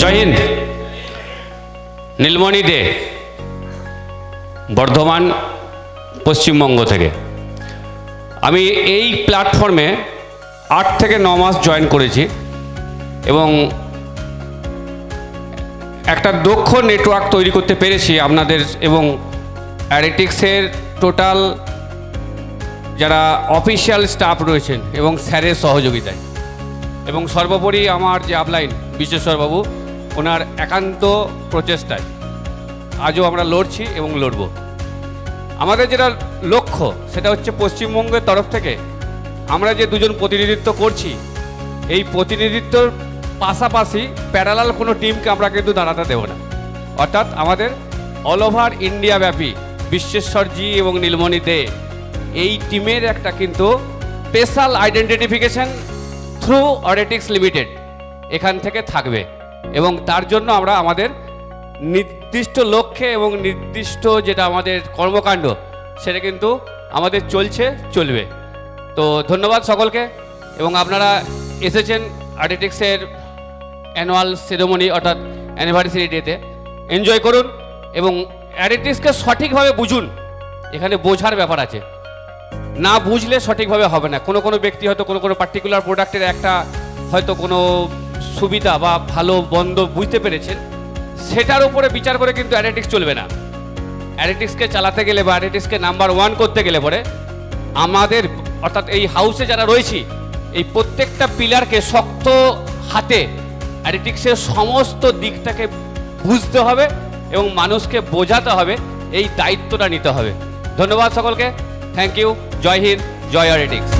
জয় হিন্দ। নীলমণি দে, বর্ধমান, পশ্চিমবঙ্গ থেকে। আমি এই প্ল্যাটফর্মে 8 থেকে 9 মাস জয়েন করেছি এবং একটা দক্ষ নেটওয়ার্ক তৈরি করতে পেরেছি আপনাদের এবং অ্যারেটিক্সের টোটাল যারা অফিসিয়াল স্টাফ রয়েছেন এবং স্যারের সহযোগিতায়, এবং সর্বোপরি আমার যে আপলাইন বিশ্বেশ্বরবাবু, ওনার একান্ত প্রচেষ্টায় আজও আমরা লড়ছি এবং লড়ব। আমাদের যেটা লক্ষ্য সেটা হচ্ছে পশ্চিমবঙ্গের তরফ থেকে আমরা যে দুজন প্রতিনিধিত্ব করছি, এই প্রতিনিধিত্বর পাশাপাশি প্যারালাল কোনো টিমকে আমরা কিন্তু দাঁড়াতে দেব না। অর্থাৎ আমাদের অল ওভার ইন্ডিয়া ব্যাপী বিশ্বেশ্বরজি এবং নীলমণি দে এই টিমের একটা কিন্তু স্পেশাল আইডেন্টিফিকেশন থ্রু অরেটিক্স লিমিটেড এখান থেকে থাকবে, এবং তার জন্য আমরা আমাদের নির্দিষ্ট লক্ষ্যে এবং নির্দিষ্ট যেটা আমাদের কর্মকাণ্ড সেটা কিন্তু আমাদের চলবে। তো ধন্যবাদ সকলকে, এবং আপনারা এসেছেন অরেটিক্সের অ্যানুয়াল সেরেমনি অর্থাৎ অ্যানিভার্সারি ডেতে। এনজয় করুন এবং অরেটিক্সকে সঠিকভাবে বুঝুন। এখানে বোঝার ব্যাপার আছে, না বুঝলে সঠিকভাবে হবে না। কোনো ব্যক্তি হয়তো কোনো পার্টিকুলার প্রোডাক্টের একটা হয়তো কোনো সুবিধা বা ভালো বন্ধ বুঝতে পেরেছেন, সেটার উপরে বিচার করে কিন্তু অ্যারেটিক্স চলবে না। অ্যারেটিক্সকে চালাতে গেলে বা অ্যারেটিক্সকে নাম্বার 1 করতে গেলে পরে আমাদের অর্থাৎ এই হাউসে যারা রয়েছি এই প্রত্যেকটা পিলারকে শক্ত হাতে অ্যারেটিক্সের সমস্ত দিকটাকে বুঝতে হবে এবং মানুষকে বোঝাতে হবে, এই দায়িত্বটা নিতে হবে। ধন্যবাদ সকলকে, থ্যাংক ইউ। জয় হিন্দ, জয় অরেটিক্স।